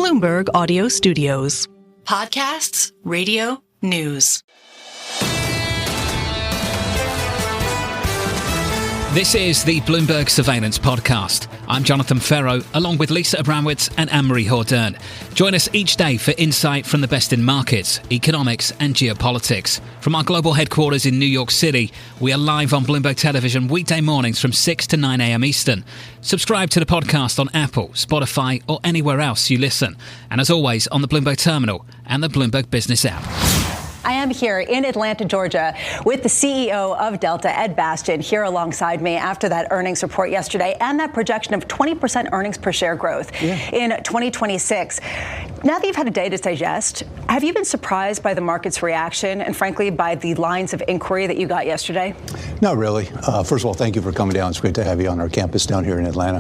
Bloomberg Audio Studios. Podcasts, radio, news. This is the Bloomberg Surveillance Podcast. I'm Jonathan Ferro, along with Lisa Abramowitz and Anne-Marie Hordern. Join us each day for insight from the best in markets, economics and geopolitics. From our global headquarters in New York City, we are live on Bloomberg Television weekday mornings from 6 to 9 a.m. Eastern. Subscribe to the podcast on Apple, Spotify or anywhere else you listen. And as always, on the Bloomberg Terminal and the Bloomberg Business app. I am here in Atlanta, Georgia, with the CEO of Delta, Ed Bastian, here alongside me after that earnings report yesterday and that projection of 20% earnings per share growth in 2026. Now that you've had a day to digest, have you been surprised by the market's reaction and, frankly, by the lines of inquiry that you got yesterday? Not really. First of all, thank you for coming down. It's great to have you on our campus down here in Atlanta.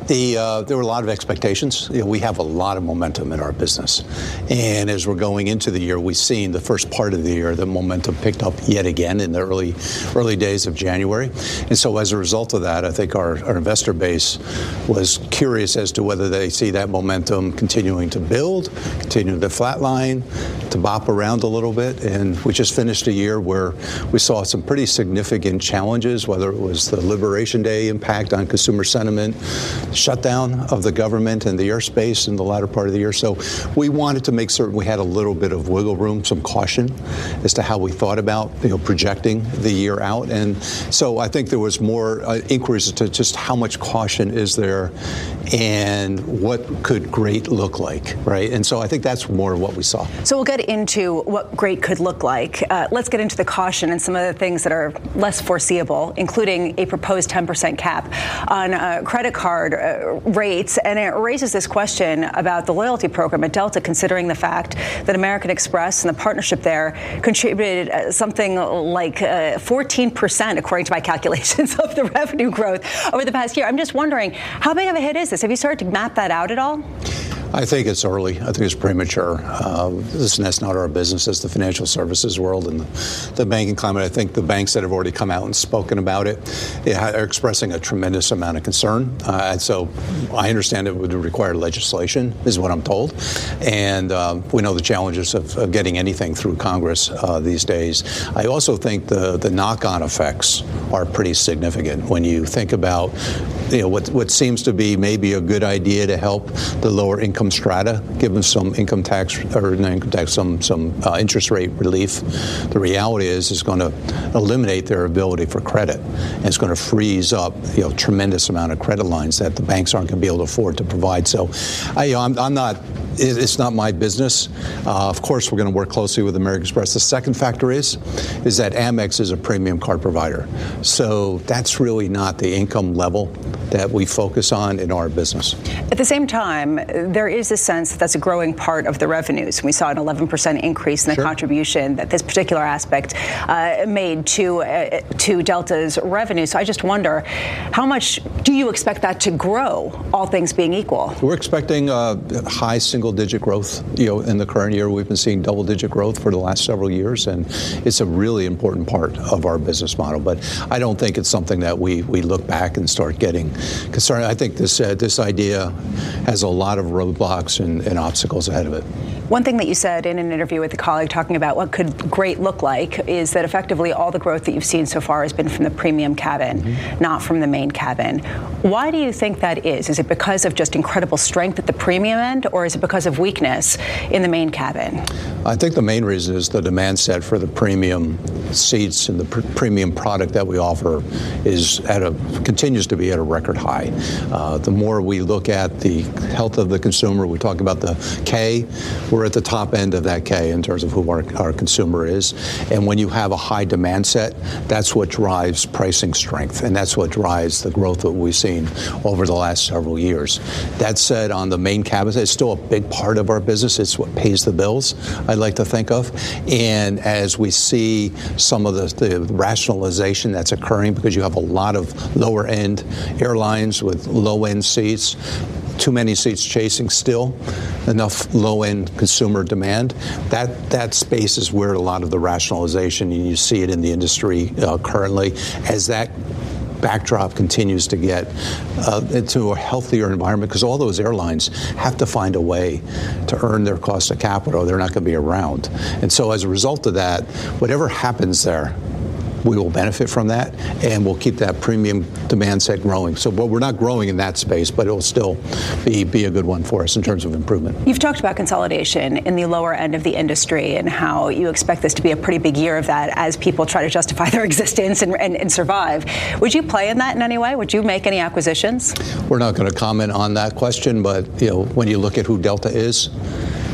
There were a lot of expectations. We have a lot of momentum in our business. And as we're going into the year, we've seen the first part of the year, the momentum picked up yet again in the early days of January. And so as a result of that, I think our investor base was curious as to whether they see that momentum continuing to build, continuing to flatline, to bop around a little bit. And we just finished a year where we saw some pretty significant challenges, whether it was the Liberation Day impact on consumer sentiment, shutdown of the government and the airspace in the latter part of the year. So we wanted to make certain we had a little bit of wiggle room, some caution as to how we thought about projecting the year out. And so I think there was more inquiries to just how much caution is there and what could great look like, right? And so I think that's more what we saw. So we'll get into what great could look like. Let's get into the caution and some of the things that are less foreseeable, including a proposed 10% cap on credit card rates. And it raises this question about the loyalty program at Delta, considering the fact that American Express and the partnership there contributed something like 14%, according to my calculations, of the revenue growth over the past year. I'm just wondering, how big of a hit is this? Have you started to map that out at all? I think it's early. I think it's premature. That's not our business. It's the financial services world and the banking climate. I think the banks that have already come out and spoken about it are expressing a tremendous amount of concern. So I understand it would require legislation, is what I'm told. And we know the challenges of getting anything through Congress these days. I also think the knock-on effects are pretty significant when you think about what seems to be maybe a good idea to help the lower income strata, give them some income tax or not income tax, some interest rate relief. The reality is it's going to eliminate their ability for credit, and it's going to freeze up tremendous amount of credit lines that the banks aren't going to be able to afford to provide. So, I'm not. It's not my business. Of course, we're going to work closely with American Express. The second factor is that Amex is a premium card provider. So that's really not the income level that we focus on in our business. At the same time, there is a sense that that's a growing part of the revenues. We saw an 11% increase in the contribution that this particular aspect made to Delta's revenue. So I just wonder, how much do you expect that to grow, all things being equal? We're expecting high single-digit growth. In the current year, we've been seeing double-digit growth for the last several years, and it's a really important part of our business model. But I don't think it's something that we look back and start getting concerned. I think this idea has a lot of roadblocks and obstacles ahead of it. One thing that you said in an interview with a colleague talking about what could great look like is that effectively all the growth that you've seen so far has been from the premium cabin, not from the main cabin. Why do you think that is? Is it because of just incredible strength at the premium end, or is it because of weakness in the main cabin? I think the main reason is the demand set for the premium seats and the premium product that we offer continues to be at a record high. The more we look at the health of the consumer, we talk about the K, we're at the top end of that K in terms of who our consumer is. And when you have a high demand set, that's what drives pricing strength, and that's what drives the growth that we've seen over the last several years. That said, on the main cabin, it's still a big part of our business. It's what pays the bills, I like to think of. And as we see some of the rationalization that's occurring, because you have a lot of lower end airlines with low end seats, too many seats chasing still enough low-end consumer demand. That space is where a lot of the rationalization, and you see it in the industry currently, as that backdrop continues to get into a healthier environment, because all those airlines have to find a way to earn their cost of capital. They're not going to be around. And so as a result of that, whatever happens there, we will benefit from that, and we'll keep that premium demand set growing. So we're not growing in that space, but it'll still be a good one for us in terms of improvement. You've talked about consolidation in the lower end of the industry and how you expect this to be a pretty big year of that as people try to justify their existence and survive. Would you play in that in any way? Would you make any acquisitions? We're not going to comment on that question, but when you look at who Delta is,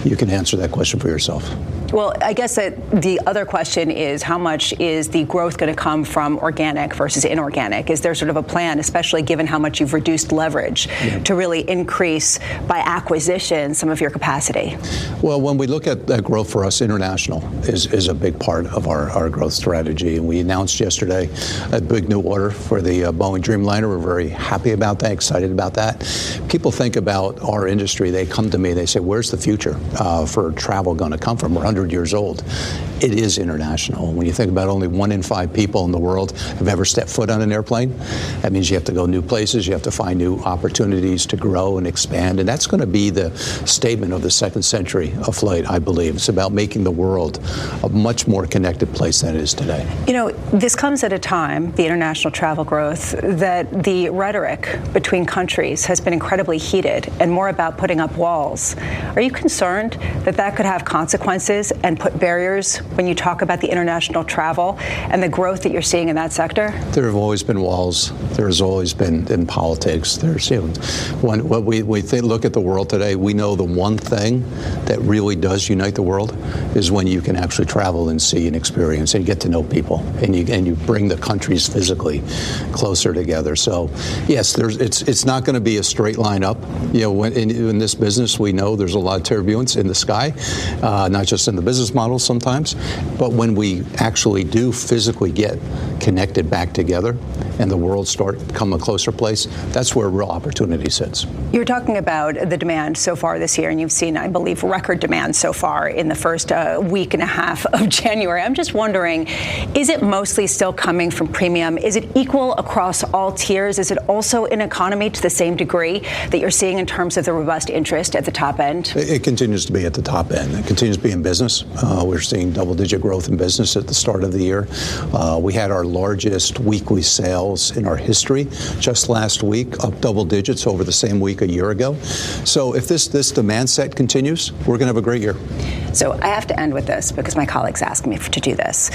you can answer that question for yourself. Well, I guess that the other question is, how much is the growth going to come from organic versus inorganic? Is there sort of a plan, especially given how much you've reduced leverage, to really increase by acquisition some of your capacity? Well, when we look at that growth for us, international is a big part of our growth strategy. And we announced yesterday a big new order for the Boeing Dreamliner. We're very happy about that, excited about that. People think about our industry. They come to me, they say, where's the future for travel going to come from? We're 100 years old. It is international. When you think about only 1 in 5 people in the world have ever stepped foot on an airplane, that means you have to go new places, you have to find new opportunities to grow and expand, and that's going to be the statement of the second century of flight, I believe. It's about making the world a much more connected place than it is today. This comes at a time, the international travel growth, that the rhetoric between countries has been incredibly heated and more about putting up walls. Are you concerned that that could have consequences and put barriers when you talk about the international travel and the growth that you're seeing in that sector? There have always been walls. There's always been in politics. There's when we look at the world today, we know the one thing that really does unite the world is when you can actually travel and see and experience and get to know people, and you bring the countries physically closer together. So yes, it's not going to be a straight line up. In this business, we know there's a lot of turbulence in the sky, not just in the business model sometimes, but when we actually do physically get connected back together and the world start to become a closer place, that's where real opportunity sits. You're talking about the demand so far this year, and you've seen, I believe, record demand so far in the first week and a half of January. I'm just wondering, is it mostly still coming from premium? Is it equal across all tiers? Is it also in economy to the same degree that you're seeing in terms of the robust interest at the top end? It continues to be at the top end. It continues to be in business. We're seeing double-digit growth in business at the start of the year. We had our largest weekly sales in our history just last week, up double digits over the same week a year ago. So if this demand set continues, we're going to have a great year. So I have to end with this because my colleagues asked me to do this.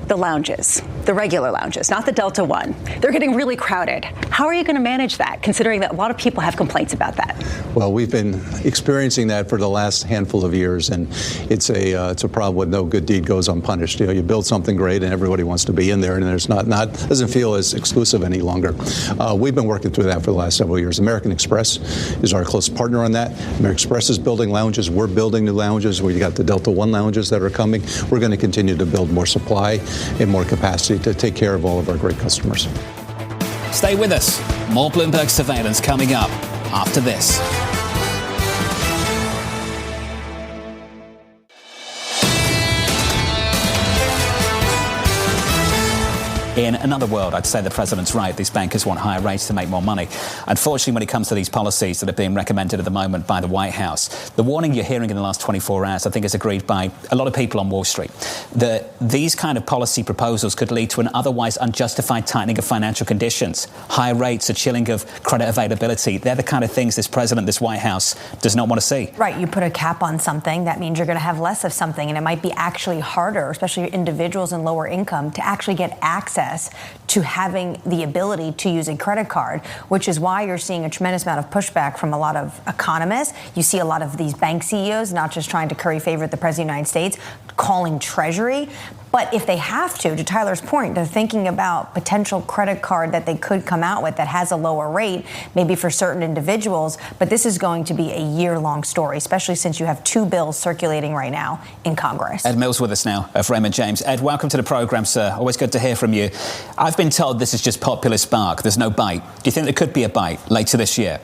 The lounges, the regular lounges, not the Delta One, they're getting really crowded. How are you going to manage that, considering that a lot of people have complaints about that? Well, we've been experiencing that for the last handful of years, and it's a problem with no good deed goes unpunished. You build something great, and everybody wants to be in there, and there's doesn't feel as exclusive any longer. We've been working through that for the last several years. American Express is our close partner on that. American Express is building lounges. We're building new lounges. We've got the Delta One lounges that are coming. We're going to continue to build more supply and more capacity to take care of all of our great customers. Stay with us. More Bloomberg surveillance coming up after this. In another world, I'd say the president's right. These bankers want higher rates to make more money. Unfortunately, when it comes to these policies that are being recommended at the moment by the White House, the warning you're hearing in the last 24 hours, I think, is agreed by a lot of people on Wall Street, that these kind of policy proposals could lead to an otherwise unjustified tightening of financial conditions. Higher rates, a chilling of credit availability. They're the kind of things this president, this White House, does not want to see. Right. You put a cap on something, that means you're going to have less of something, and it might be actually harder, especially individuals in lower income, to actually get access to having the ability to use a credit card, which is why you're seeing a tremendous amount of pushback from a lot of economists. You see a lot of these bank CEOs not just trying to curry favor with the President of the United States, calling Treasury. But if they have to Tyler's point, they're thinking about potential credit card that they could come out with that has a lower rate, maybe for certain individuals. But this is going to be a year-long story, especially since you have 2 bills circulating right now in Congress. Ed Mills with us now of Raymond James. Ed, welcome to the program, sir. Always good to hear from you. I've been told this is just populist bark. There's no bite. Do you think there could be a bite later this year?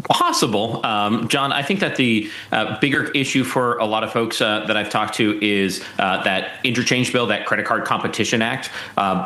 Possible, John. I think that the bigger issue for a lot of folks that I've talked to is that interchange bill, that Credit Card Competition Act.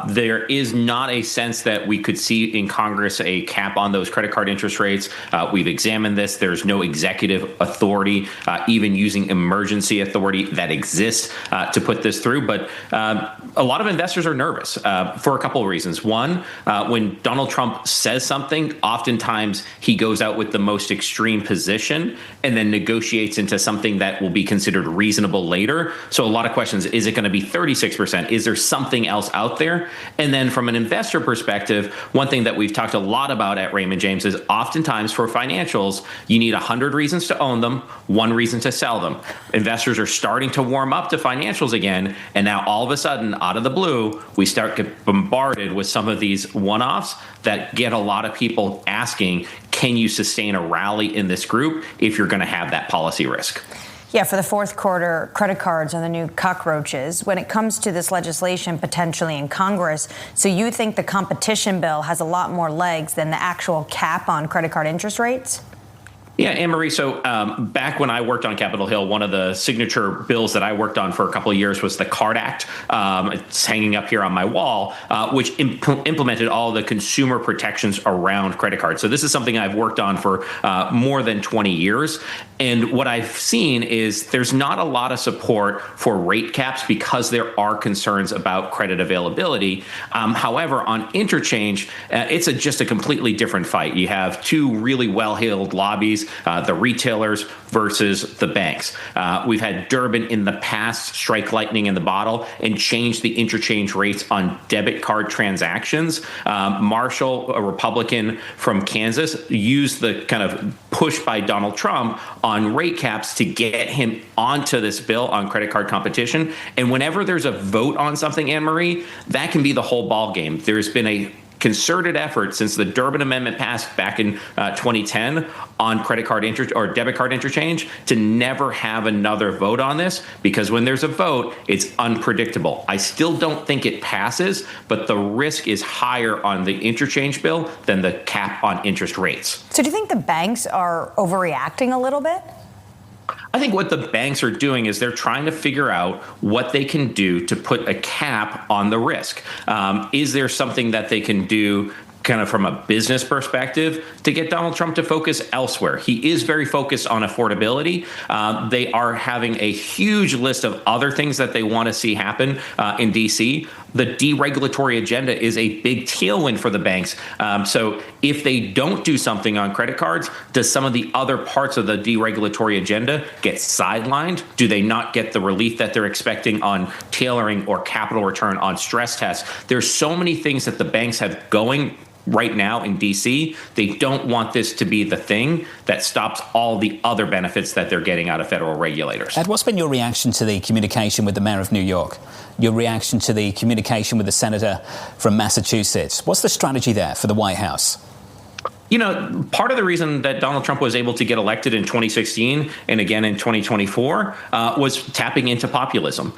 There is not a sense that we could see in Congress a cap on those credit card interest rates. We've examined this. There's no executive authority, even using emergency authority that exists to put this through. But a lot of investors are nervous for a couple of reasons. One, when Donald Trump says something, oftentimes he goes out with the most extreme position and then negotiates into something that will be considered reasonable later. So a lot of questions, is it going to be 36%? Is there something else out there? And then from an investor perspective, one thing that we've talked a lot about at Raymond James is oftentimes for financials, you need 100 reasons to own them, 1 reason to sell them. Investors are starting to warm up to financials again. And now all of a sudden, out of the blue, we start to get bombarded with some of these one-offs that get a lot of people asking, can you sustain a rally in this group if you're going to have that policy risk? Yeah, for the fourth quarter, credit cards are the new cockroaches when it comes to this legislation potentially in Congress. So you think the competition bill has a lot more legs than the actual cap on credit card interest rates? Yeah, Anne-Marie, so back when I worked on Capitol Hill, one of the signature bills that I worked on for a couple of years was the CARD Act. It's hanging up here on my wall, which implemented all the consumer protections around credit cards. So this is something I've worked on for more than 20 years. And what I've seen is there's not a lot of support for rate caps because there are concerns about credit availability. However, on interchange, it's just a completely different fight. You have two really well-heeled lobbies, the retailers versus the banks. We've had Durbin in the past strike lightning in the bottle and change the interchange rates on debit card transactions. Marshall, a Republican from Kansas, used the kind of push by Donald Trump on rate caps to get him onto this bill on credit card competition. And whenever there's a vote on something, Anne-Marie, that can be the whole ball game. There's been a concerted effort since the Durbin Amendment passed back in 2010 on credit card interest or debit card interchange to never have another vote on this, because when there's a vote, it's unpredictable. I still don't think it passes, but the risk is higher on the interchange bill than the cap on interest rates. So do you think the banks are overreacting a little bit? I think what the banks are doing is they're trying to figure out what they can do to put a cap on the risk. Is there something that they can do kind of from a business perspective to get Donald Trump to focus elsewhere? He is very focused on affordability. They are having a huge list of other things that they want to see happen in D.C. The deregulatory agenda is a big tailwind for the banks. So if they don't do something on credit cards, does some of the other parts of the deregulatory agenda get sidelined? Do they not get the relief that they're expecting on tailoring or capital return on stress tests? There's so many things that the banks have going right now in D.C. They don't want this to be the thing that stops all the other benefits that they're getting out of federal regulators. Ed, what's been your reaction to the communication with the mayor of New York? Your reaction to the communication with the senator from Massachusetts? What's the strategy there for the White House? You know, part of the reason that Donald Trump was able to get elected in 2016 and again in 2024 was tapping into populism.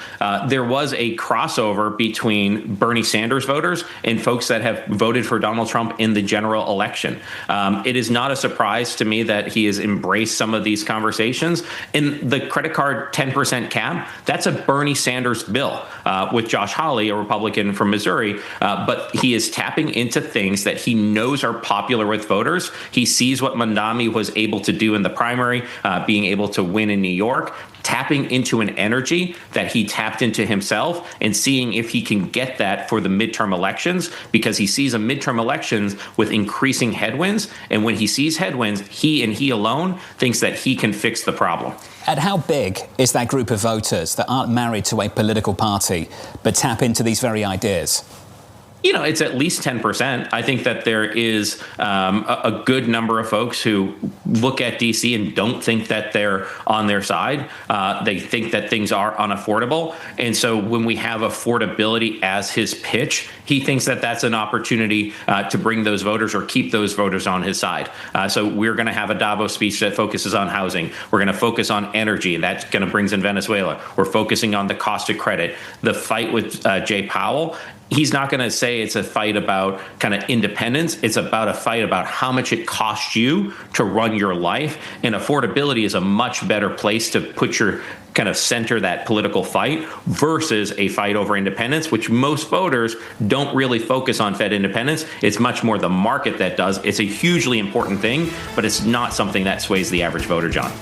There was a crossover between Bernie Sanders voters and folks that have voted for Donald Trump in the general election. It is not a surprise to me that he has embraced some of these conversations. In the credit card 10% cap, that's a Bernie Sanders bill with Josh Hawley, a Republican from Missouri. But he is tapping into things that he knows are popular with voters. He sees what Mandami was able to do in the primary, being able to win in New York, tapping into an energy that he tapped into himself and seeing if he can get that for the midterm elections, because he sees a midterm elections with increasing headwinds. And when he sees headwinds, he and he alone thinks that he can fix the problem. And how big is that group of voters that aren't married to a political party but tap into these very ideas? You know, it's at least 10%. I think that there is a good number of folks who look at D.C. and don't think that they're on their side. They think that things are unaffordable. And so when we have affordability as his pitch, he thinks that that's an opportunity to bring those voters or keep those voters on his side. So we're going to have a Davos speech that focuses on housing. We're going to focus on energy. That's going to bring in Venezuela. We're focusing on the cost of credit. The fight with Jay Powell he's not going to say it's a fight about kind of independence. It's about a fight about how much it costs you to run your life. And affordability is a much better place to put your kind of center that political fight versus a fight over independence, which most voters don't really focus on Fed independence. It's much more the market that does. It's a hugely important thing, but it's not something that sways the average voter, John.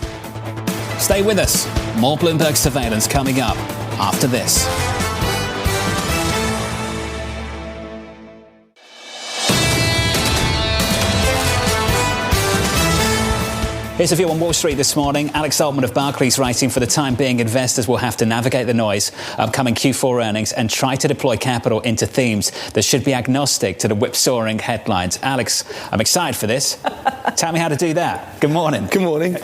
Stay with us. More Bloomberg surveillance coming up after this. Here's a view on Wall Street this morning. Alex Altmann of Barclays writing, for the time being, investors will have to navigate the noise of upcoming Q4 earnings and try to deploy capital into themes that should be agnostic to the whipsawing headlines. Alex, I'm excited for this. Tell me how to do that. Good morning. Good morning.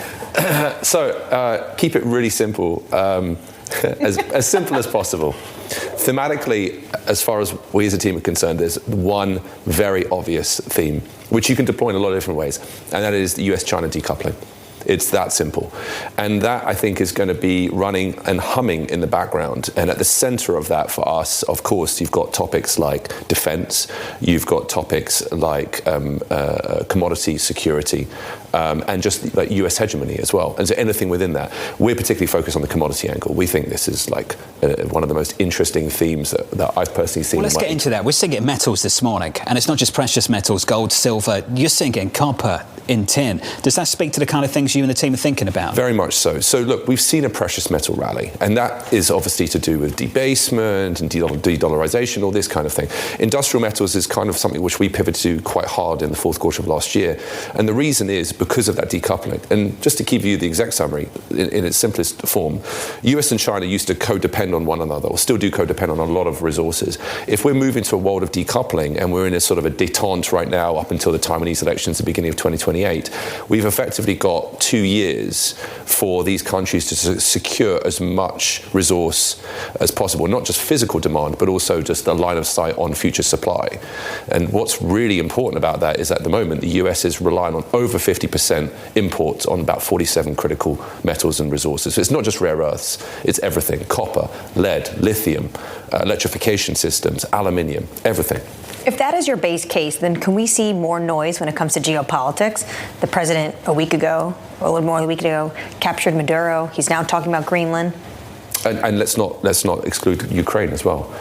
So keep it really simple, as simple as possible. Thematically, as far as we as a team are concerned, there's one very obvious theme, which you can deploy in a lot of different ways, and that is the US-China decoupling. It's that simple. And that, I think, is going to be running and humming in the background. And at the center of that for us, of course, you've got topics like defense, you've got topics like commodity security, and just like US hegemony as well. And so anything within that. We're particularly focused on the commodity angle. We think this is like one of the most interesting themes that I've personally seen. Well, let's get into that. We're seeing it in metals this morning. And it's not just precious metals, gold, silver. You're seeing it in copper, in tin. Does that speak to the kind of things you and the team are thinking about? Very much so. So look, we've seen a precious metal rally, and that is obviously to do with debasement and de-dollarization, all this kind of thing. Industrial metals is kind of something which we pivoted to quite hard in the fourth quarter of last year. And the reason is because of that decoupling. And just to give you the exact summary in its simplest form, US and China used to codepend on one another, or still do codepend on a lot of resources. If we're moving to a world of decoupling, and we're in a sort of a détente right now up until the Taiwanese elections at the beginning of 2028, we've effectively got 2 years for these countries to secure as much resource as possible, not just physical demand, but also just a line of sight on future supply. And what's really important about that is at the moment, the US is relying on over 50% imports on about 47 critical metals and resources. So it's not just rare earths, it's everything: copper, lead, lithium, electrification systems, aluminium, everything. If that is your base case, then can we see more noise when it comes to geopolitics? The president a week ago, or a little more than a week ago, captured Maduro. He's now talking about Greenland. And let's not exclude Ukraine as well.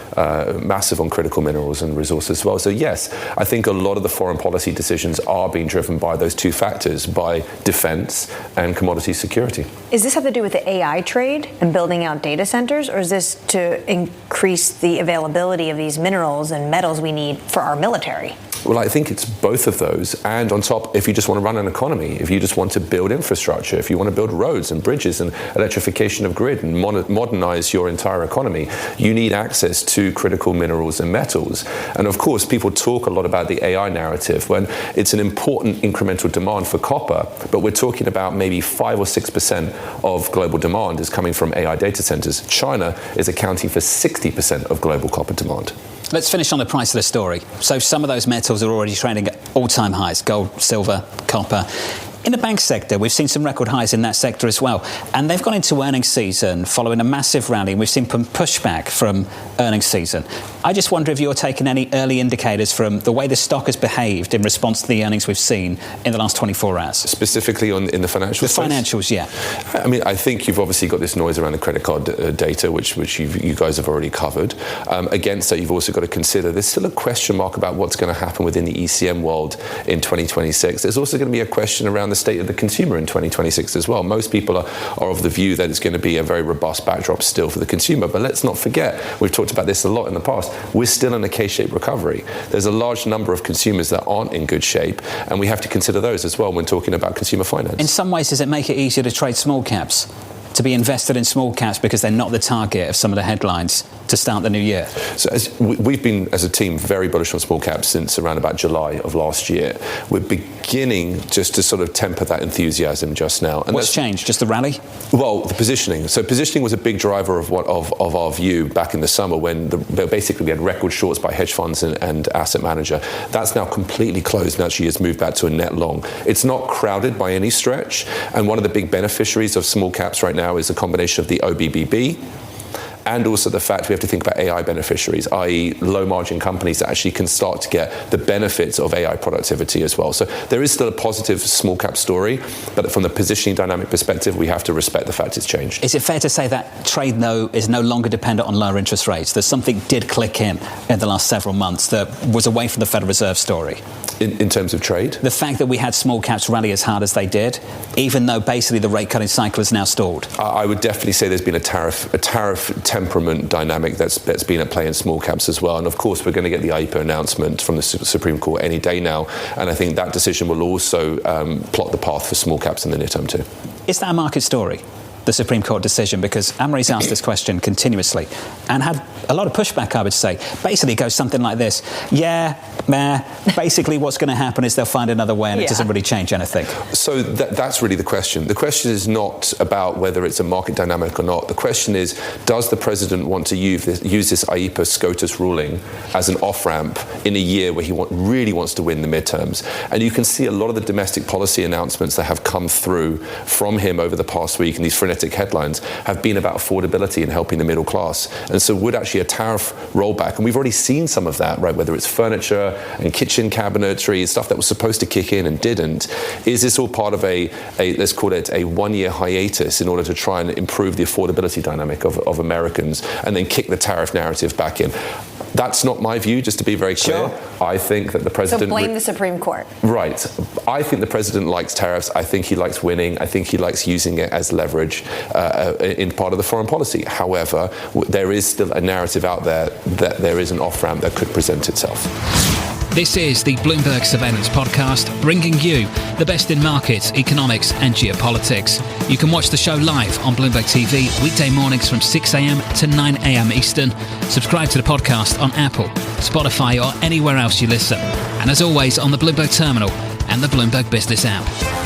Massive on critical minerals and resources as well. So yes, I think a lot of the foreign policy decisions are being driven by those two factors, by defense and commodity security. Is this have to do with the AI trade and building out data centers, or is this to increase the availability of these minerals and metals we need for our military? Well, I think it's both of those. And on top, if you just want to run an economy, if you just want to build infrastructure, if you want to build roads and bridges and electrification of grid and modernize your entire economy, you need access to critical minerals and metals. And of course, people talk a lot about the AI narrative when it's an important incremental demand for copper, but we're talking about maybe 5 or 6% of global demand is coming from AI data centers. China is accounting for 60% of global copper demand. Let's finish on the price of the story. So some of those metals are already trading at all-time highs: gold, silver, copper. In the bank sector, we've seen some record highs in that sector as well. And they've gone into earnings season following a massive rally, and we've seen some pushback from earnings season. I just wonder if you're taking any early indicators from the way the stock has behaved in response to the earnings we've seen in the last 24 hours. Specifically in the financials? The financials, yeah. I mean, I think you've obviously got this noise around the credit card data, which you guys have already covered. Against that, you've also got to consider there's still a question mark about what's going to happen within the ECM world in 2026. There's also going to be a question around the state of the consumer in 2026 as well. Most people are of the view that it's going to be a very robust backdrop still for the consumer. But let's not forget, we've talked about this a lot in the past, we're still in a K-shaped recovery. There's a large number of consumers that aren't in good shape, and we have to consider those as well when talking about consumer finance. In some ways, does it make it easier to trade small caps? To be invested in small caps because they're not the target of some of the headlines to start the new year? So we've been, as a team, very bullish on small caps since around about July of last year. We're beginning just to sort of temper that enthusiasm just now. And what's changed? Just the rally? Well, the positioning. So positioning was a big driver of our view back in the summer when basically we had record shorts by hedge funds and asset manager. That's now completely closed and actually has moved back to a net long. It's not crowded by any stretch, and one of the big beneficiaries of small caps right now is a combination of the OBBB and also the fact we have to think about AI beneficiaries, i.e. low margin companies that actually can start to get the benefits of AI productivity as well. So there is still a positive small cap story, but from the positioning dynamic perspective, we have to respect the fact it's changed. Is it fair to say that trade, though, is no longer dependent on lower interest rates? There's something did click in the last several months that was away from the Federal Reserve story. In terms of trade? The fact that we had small caps rally as hard as they did, even though basically the rate cutting cycle is now stalled. I would definitely say there's been a tariff temperament dynamic that's been at play in small caps as well. And of course, we're going to get the IEPA announcement from the Supreme Court any day now. And I think that decision will also plot the path for small caps in the near term too. Is that a market story, the Supreme Court decision? Because Anne-Marie's asked this question continuously and had a lot of pushback, I would say. Basically, it goes something like this. Basically, what's going to happen is they'll find another way and it doesn't really change anything. So that's really the question. The question is not about whether it's a market dynamic or not. The question is, does the president want to use this IEPA SCOTUS ruling as an off-ramp in a year where he really wants to win the midterms? And you can see a lot of the domestic policy announcements that have come through from him over the past week, and these frenetic headlines have been about affordability and helping the middle class. And so would actually a tariff rollback, and we've already seen some of that, right, whether it's furniture and kitchen cabinetry, stuff that was supposed to kick in and didn't. Is this all part of a let's call it a one-year hiatus in order to try and improve the affordability dynamic of Americans and then kick the tariff narrative back in? That's not my view, just to be very clear. Sure. I think that the president... So blame the Supreme Court. Right. I think the president likes tariffs. I think he likes winning. I think he likes using it as leverage in part of the foreign policy. However, there is still a narrative out there that there is an off-ramp that could present itself. This is the Bloomberg Surveillance Podcast, bringing you the best in markets, economics and geopolitics. You can watch the show live on Bloomberg TV weekday mornings from 6 a.m. to 9 a.m. Eastern. Subscribe to the podcast on Apple, Spotify or anywhere else you listen. And as always, on the Bloomberg Terminal and the Bloomberg Business app.